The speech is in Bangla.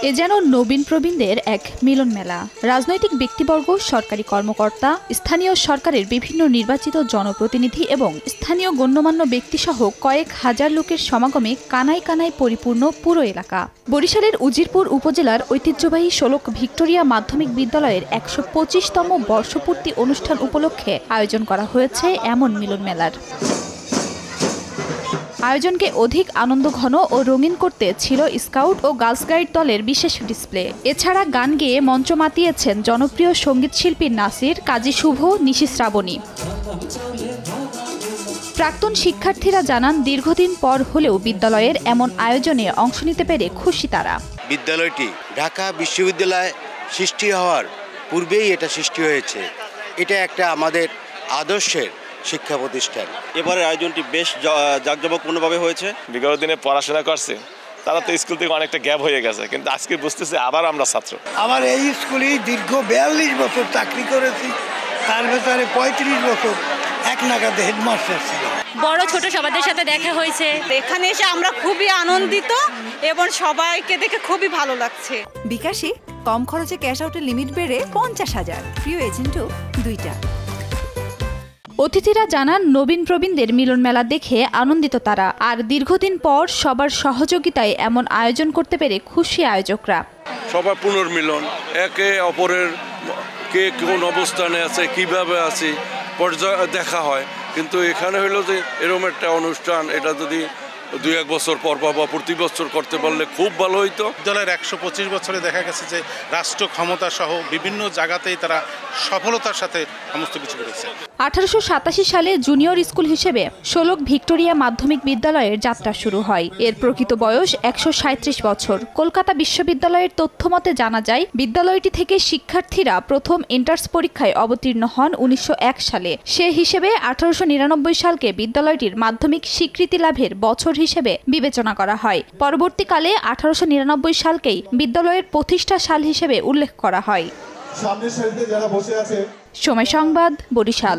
এ যেন নবীন প্রবীণদের এক মিলন মেলা। রাজনৈতিক ব্যক্তিবর্গ, সরকারি কর্মকর্তা, স্থানীয় সরকারের বিভিন্ন নির্বাচিত জনপ্রতিনিধি এবং স্থানীয় গণ্যমান্য ব্যক্তিসহ কয়েক হাজার লোকের সমাগমে কানায় কানায় পরিপূর্ণ পুরো এলাকা। বরিশালের উজিরপুর উপজেলার ঐতিহ্যবাহী শোলক ভিক্টোরিয়া মাধ্যমিক বিদ্যালয়ের ১২৫তম বর্ষপূর্তি অনুষ্ঠান উপলক্ষে আয়োজন করা হয়েছে এমন মিলন মেলার। আয়োজনকে অধিক আনন্দঘন ও রঙিন করতে ছিল স্কাউট ও গার্লস গাইড দলের বিশেষ ডিসপ্লে। এছাড়া গান গেয়ে মঞ্চ মাতিয়েছেন জনপ্রিয় সঙ্গীতশিল্পী নাসির, কাজী শুভ, নিশি শ্রাবণী। প্রাক্তন শিক্ষার্থীরা জানান, দীর্ঘদিন পর হলেও বিদ্যালয়ের এমন আয়োজনে অংশ নিতে পেরে খুশি তারা। বিদ্যালয়টি ঢাকা বিশ্ববিদ্যালয় সৃষ্টি হওয়ার পূর্বেই এটা সৃষ্টি হয়েছে। এটা একটা আমাদের আদর্শের শিক্ষা প্রতিষ্ঠান। এবারের আয়োজনটি বেশ জাঁকজমকপূর্ণভাবে হয়েছে। বিগত দিনে পড়াশোনা করছে, তারা তো স্কুল থেকে অনেকটা গ্যাপ হয়ে গেছে, কিন্তু আজকে বুঝতেছে আবার আমরা ছাত্র। আমার এই স্কুলেই দীর্ঘ 42 বছর চাকরি করেছি, তার ভেতরে 35 বছর এক নাগাদে হেডমাস্টার ছিল। বড় ছোট সবাদের সাথে দেখা হয়েছে। এখানে এসে আমরা খুবই আনন্দিত এবং সবাইকে দেখে খুবই ভালো লাগছে। বিকাশে কম খরচে ক্যাশ আউটের লিমিট বেড়ে 50,000, প্রিয় এজেন্টও 2টা। অতিথিরা জানান, নবীন প্রবীণদের মিলন মেলা দেখে আনন্দিত তারা। আর দীর্ঘদিন পর সবার সহযোগিতায় এমন আয়োজন করতে পেরে খুশি আয়োজকরা। সবার পুনর্মিলন, একে অপরের কে কোন অবস্থানে আছে, কিভাবে আছে পর্যায়ে দেখা হয়। কিন্তু এখানে হলো যে এরকম একটা অনুষ্ঠান, এটা যদি 2-1 বছর পর বা প্রতি বছর করতে পারলে খুব ভালো হইতো। বিদ্যালয়ের 125 বছরে দেখা গেছে যে রাষ্ট্র ক্ষমতা সহ বিভিন্ন জায়গাতেই তারা সফলতার সাথে সমস্ত কিছু করেছে। 1887 সালে জুনিয়র স্কুল হিসেবে শোলক ভিক্টোরিয়া মাধ্যমিক বিদ্যালয়ের যাত্রা শুরু হয়। এর প্রকৃত বয়স 137 বছর। কলকাতা বিশ্ববিদ্যালয়ের তথ্যমতে জানা যায়, বিদ্যালয়টি থেকে শিক্ষার্থীরা প্রথম এন্ট্রান্স পরীক্ষায় অবতীর্ণ হন 1901 সালে। সে হিসেবে 1899 সালকে বিদ্যালয়টির মাধ্যমিক স্বীকৃতি লাভের বছর হিসেবে বিবেচনা করা হয়। পরবর্তীকালে 1899 সালকেই বিদ্যালয়ের প্রতিষ্ঠা সাল হিসেবে উল্লেখ করা হয়। সময় সংবাদ, বরিশাল।